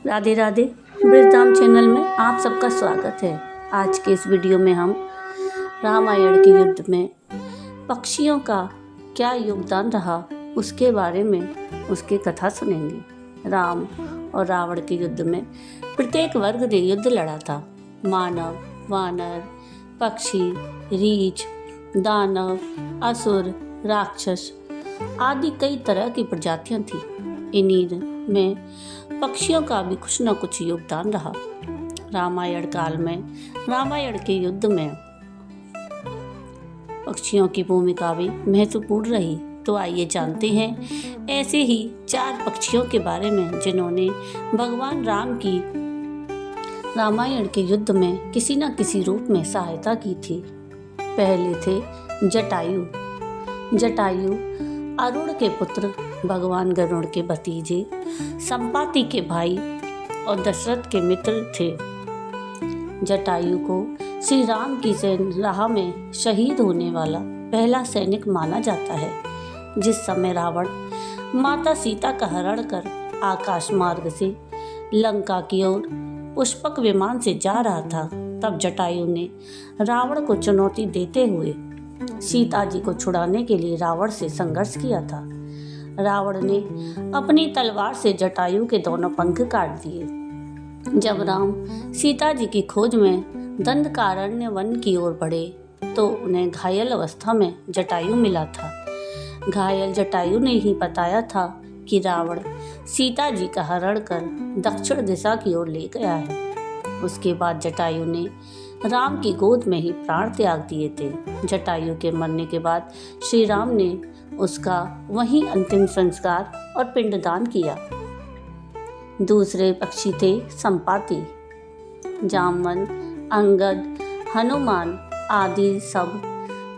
Radhe Radhe. Brajdham channel में आप सबका स्वागत है। आज के इस वीडियो में हम रामायण के युद्ध में पक्षियों का क्या योगदान रहा उसके बारे में उसकी कथा सुनेंगे। राम और रावण के युद्ध में प्रत्येक वर्ग ने युद्ध लड़ा था। मानव, वानर, पक्षी, रीछ, दानव, असुर, राक्षस आदि कई तरह की प्रजातियां थी। इन्हीं में पक्षियों का भी कुछ न कुछ योगदान रहा। रामायण काल में रामायण के युद्ध में पक्षियों की भूमिका भी महत्वपूर्ण रही। तो आइए जानते हैं ऐसे ही 4 पक्षियों के बारे में जिन्होंने भगवान राम की रामायण के युद्ध में किसी न किसी रूप में सहायता की थी। पहले थे जटायु। जटायु अरुण के पुत्र, भगवान गरुड़ के भतीजे, संपाति के भाई और दशरथ के मित्र थे। जटायु को श्री राम की राह में शहीद होने वाला पहला सैनिक माना जाता है। जिस समय रावण माता सीता का हरण कर आकाश मार्ग से लंका की ओर पुष्पक विमान से जा रहा था, तब जटायु ने रावण को चुनौती देते हुए सीता जी को छुड़ाने के लिए रावण से संघर्ष किया था। रावण ने अपनी तलवार से जटायु के दोनों पंख काट दिए। जब राम सीता जी की खोज में दंडकारण्य वन की ओर बढ़े तो उन्हें घायल अवस्था में जटायु मिला था। घायल जटायु ने ही बताया था कि रावण सीता जी का हरण कर दक्षिण दिशा की ओर ले गया है। उसके बाद जटायु ने राम की गोद में ही प्राण त्याग दिए थे। जटायु के मरने के बाद श्री राम ने उसका वहीं अंतिम संस्कार और पिंडदान किया। दूसरे पक्षी थे संपाति। जामवंत, अंगद, हनुमान आदि सब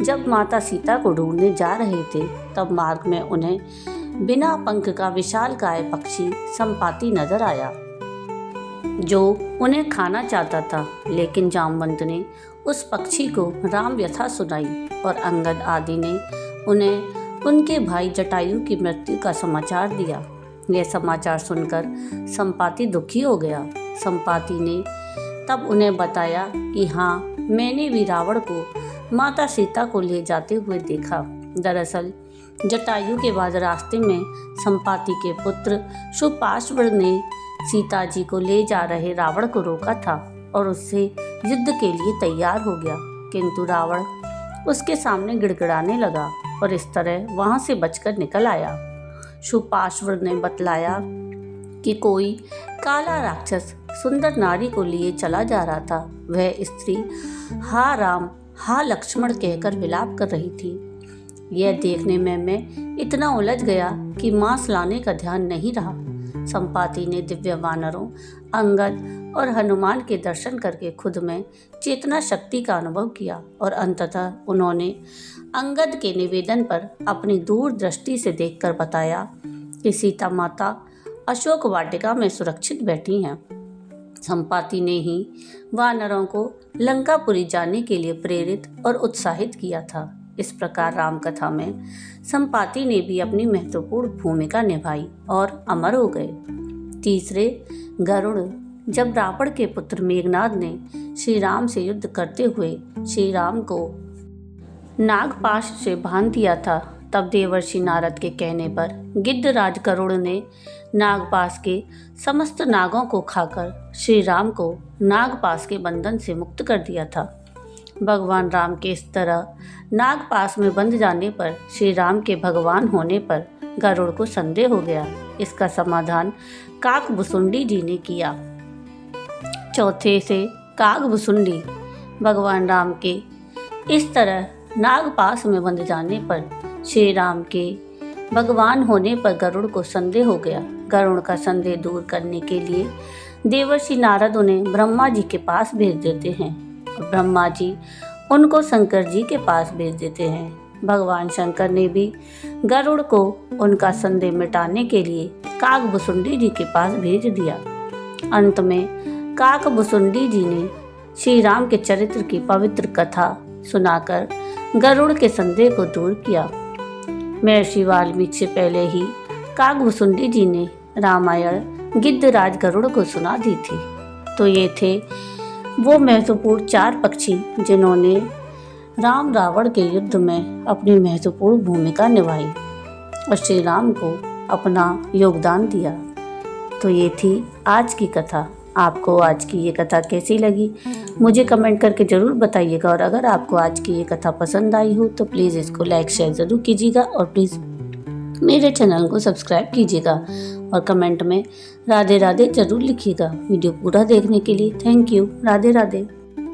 जब माता सीता को ढूंढने जा रहे थे, तब मार्ग में उन्हें बिना पंख का विशालकाय पक्षी संपाति नजर आया जो उन्हें खाना चाहता था। लेकिन जामवंत ने उस पक्षी को राम व्यथा सुनाई और अंगद आदि ने उन्हें उनके भाई जटायु की मृत्यु का समाचार दिया। यह समाचार सुनकर संपाति दुखी हो गया। संपाति ने तब उन्हें बताया कि हाँ, मैंने भी रावण को माता सीता को ले जाते हुए देखा। दरअसल जटायु के बाद रास्ते में संपाति के पुत्र सुपार्श्व ने सीता जी को ले जा रहे रावण को रोका था और उससे युद्ध के लिए तैयार हो गया, किंतु रावण उसके सामने गिड़गिड़ाने लगा और इस तरह वहां से बचकर निकल आया। सुपार्श्व ने बतलाया कि कोई काला राक्षस सुंदर नारी को लिए चला जा रहा था। वह स्त्री हा राम हा लक्ष्मण कहकर विलाप कर रही थी। यह देखने में मैं इतना उलझ गया कि मांस लाने का ध्यान नहीं रहा। संपाति ने दिव्य वानरों, अंगद और हनुमान के दर्शन करके खुद में चेतना शक्ति का अनुभव किया और अंततः उन्होंने अंगद के निवेदन पर अपनी दूर दृष्टि से देखकर बताया कि सीता माता अशोक वाटिका में सुरक्षित बैठी हैं। संपाति ने ही वानरों को लंकापुरी जाने के लिए प्रेरित और उत्साहित किया था। इस प्रकार राम कथा में संपाति ने भी अपनी महत्वपूर्ण भूमिका निभाई और अमर हो गए। तीसरे गरुड़। जब रावण के पुत्र मेघनाद ने श्री राम से युद्ध करते हुए श्री राम को नागपाश से बांध दिया था, तब देवर्षि नारद के कहने पर गिद्धराज गरुड़ ने नागपाश के समस्त नागों को खाकर श्री राम को नागपाश के बंधन से मुक्त कर दिया था। भगवान राम के इस तरह नागपाश में बंध जाने पर श्री राम के भगवान होने पर गरुड़ को संदेह हो गया। इसका समाधान काकभुसुंडी जी ने किया। चौथे से काकभुसुंडी। भगवान राम के इस तरह नागपाश में बंध जाने पर श्री राम के भगवान होने पर गरुड़ को संदेह हो गया। गरुड़ का संदेह दूर करने के लिए देवर्षि नारद उन्हें ब्रह्मा जी के पास भेज देते हैं। ब्रह्मा जी उनको शंकर जी के पास भेज देते हैं। भगवान शंकर ने भी गरुड़ को उनका संदेह मिटाने के लिए काकभुसुंडी जी के पास भेज दिया। अंत में काकभुसुंडी जी ने श्री राम के चरित्र की पवित्र कथा सुनाकर गरुड़ के संदेह को दूर किया। महर्षि वाल्मीकि से पहले ही काकभुसुंडी जी ने रामायण गिद्धराज गरुड़ को सुना दी थी। तो ये थे वो महत्वपूर्ण 4 पक्षी जिन्होंने राम रावण के युद्ध में अपनी महत्वपूर्ण भूमिका निभाई और श्री राम को अपना योगदान दिया। तो ये थी आज की कथा। आपको आज की ये कथा कैसी लगी मुझे कमेंट करके ज़रूर बताइएगा, और अगर आपको आज की ये कथा पसंद आई हो तो प्लीज़ इसको लाइक शेयर ज़रूर कीजिएगा और प्लीज़ मेरे चैनल को सब्सक्राइब कीजिएगा और कमेंट में राधे राधे ज़रूर लिखिएगा। वीडियो पूरा देखने के लिए थैंक यू। राधे राधे।